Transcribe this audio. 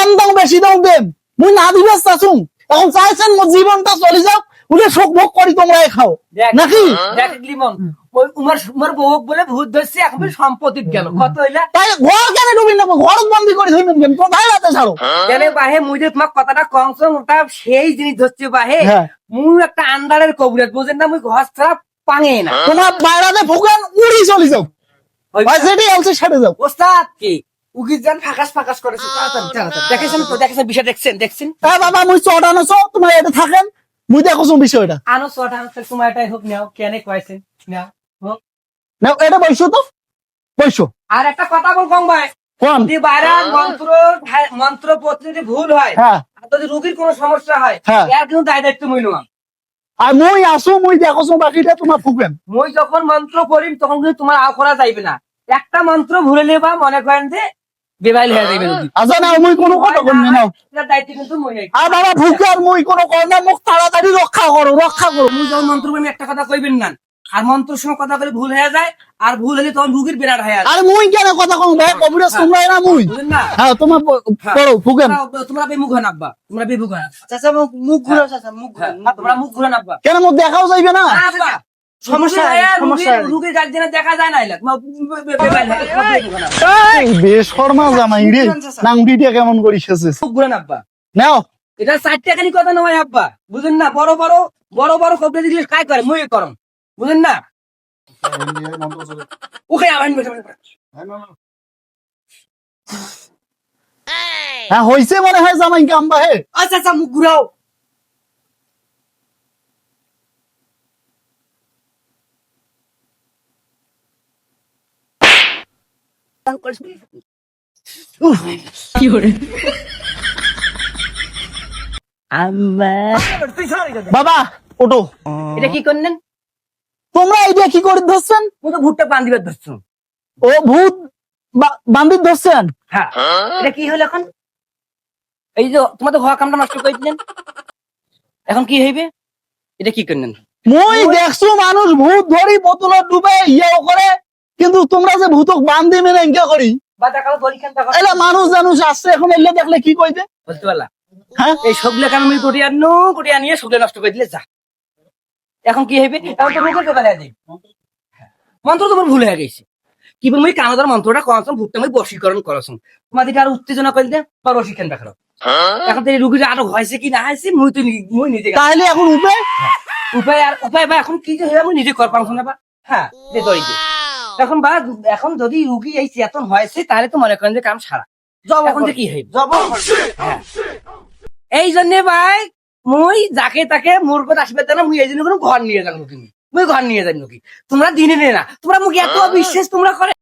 কম দাম বেশি দাম দেব মুই না দিবে চাচুম এখন চাইছেন মোর জীবনটা চলে যাও উলে শোক ভোগ করি তোমরাই খাও নাকি দেখ লিমন ওই উমার বউ বলে ভূত ধরছে এখন সম্পত্তি গেল কত হইলা তাই ঘর কেন ডুবি না ঘর বন্দি করে ধরে নেবেন তো ভাই রাতে ছাড়ো কেন বাহে মুই যে তোমার কথাটা কমছো ওটা সেই জিনিস ধরছে বাহে হ্যাঁ। মুই একটা আন্ডারের কবুতর বুঝেন না মুই ঘর ছাড়া পাঙে না তোমার বাইরাতে ফুকান উড়ি চলে যাও ভাই যেটি আছে সেটা যাও ওস্তাদ কি উগিজান ফাঁকাস করেছে তাড়াতাড়ি দেখেছেন তো দেখেছেন বিষয় দেখছেন হ্যাঁ বাবা মুই চটা নছো তোমার এটা থাকেন মুই দেখছো বিষয়টা আনো ছটা তোমার এটাই হোক নাও কেন কয়েছেন নাও হোক না এটা বইছো তো বইছো আর একটা কথা বল কম ভাই কোন যদি বাইরে মন্ত্র পদ্ধতি যদি ভুল হয় হ্যাঁ আর যদি রোগীর কোনো সমস্যা হয় হ্যাঁ। এর কিন্তু দায় দায়িত্ব মুই নয় আর মুই আসো মুই দেখছো বাকিটা তোমার ফুকবেন মুই যখন মন্ত্র পড়িম তখন কিন্তু তোমার আও করা যাইবে না একটা মন্ত্র ভুলে নেবা মনে করেন যে বেবাইল হয়ে যাবে রোগী আচ্ছা না মুই কোনো কথা কইনি না এটার দায়িত্ব কিন্তু মুই নেই আর বাবা ফুকার মুই কোনো কর্ম মুখ তাড়াতাড়ি রক্ষা করো মুই যখন মন্ত্র পড়িম একটা কথা কইবেন না আর মন্ত্রের সময় কথা বলে ভুল হয়ে যায় আর ভুল হলে তখন রোগীর বিরাট হয়ে যায় আর মুই কেন কথা কম ভাই কবিরাজ তোমরাই না মুই বুঝলেন না হ্যাঁ তোমার পড়ো ফুকেন তোমরা বেমুখ হন আব্বা তোমরা বেমুখ হন চাচা মুখ ঘুরো চাচা মুখ ঘুরো তোমরা মুখ ঘুরান আব্বা কেন মুখ দেখাও যাইবে না আব্বা সমস্যা সমস্যা রোগীর গার্জেনে দেখা যায় না এলাক এই বেশরমা জামাই রে নাংটিটা কেমন করি শেষেস মুখ ঘুরান আব্বা নাও এটা 60 টাকানি কথা নয় আব্বা বুঝেন না বড় বড় কবরে দিলে কাজ করে মই করম বুঝেন না ওকে আবার হ্যাঁ হইছে মনে হয় জামাই কাম্বা হে আচ্ছা আচ্ছা মুখ ঘুরাও বাবা ওটো এটা কি করলেন তোমরা এটা কি করে ধরছেন মুই তো ভুট্টা পান দিবার ধরছো ও ভূত বান্দির ধরছেন হ্যাঁ এটা কি হলো এখন এই যে তোমার তো ঘর কামটা নষ্ট করে দিলেন এখন কি হইবে এটা কি করলেন মই দেখছো মানুষ ভূত ধরি বোতল ডুবে ইয়েও করে কিন্তু তোমরা যে ভূতক বান্ধি মেনে ইনকা করি বা দেখালো পরীক্ষা দেখা এলা মানুষ জানুষ আসছে এখন এলে দেখলে কি কইবে বুঝতে পারলা হ্যাঁ এই সবগুলো কাম আমি কোটিয়া নিয়ে সবগুলো নষ্ট করে দিলে যা এখন কি হইবে এখন তো রোগের ব্যাপারে আছে মন্ত্র তোমার ভুল হয়ে গেছে কি বলবো এই কানাদার মন্ত্রটা করাছম ভুট্টা আমি বশীকরণ করাছম তোমাদেরকে আরো উত্তেজনা করে দেন বা প্রশিক্ষণ দেখালো এখন তো এই রুগীটা আরো হয়েছে কি না হয়েছে মুই নিজে তাহলে এখন উপে উপায় বা এখন কি যে হয়ে আমি নিজে কর পারছো না বা হ্যাঁ দে দড়ি দে এখন যদি রুগী এই চেতন হয়েছে তাহলে তো মনে করেন যে কাম সারা এখন যে কি হইবে এই জন্য ভাই মুই যাকে তাকে মোর কথা আসবে না মুই এই জন্য কোনো ঘর নিয়ে যাবো তুমি মুই ঘর নিয়ে যাবো কি তোমরা দিনে নে না তোমরা মুখ এত বিশ্বাস তোমরা করে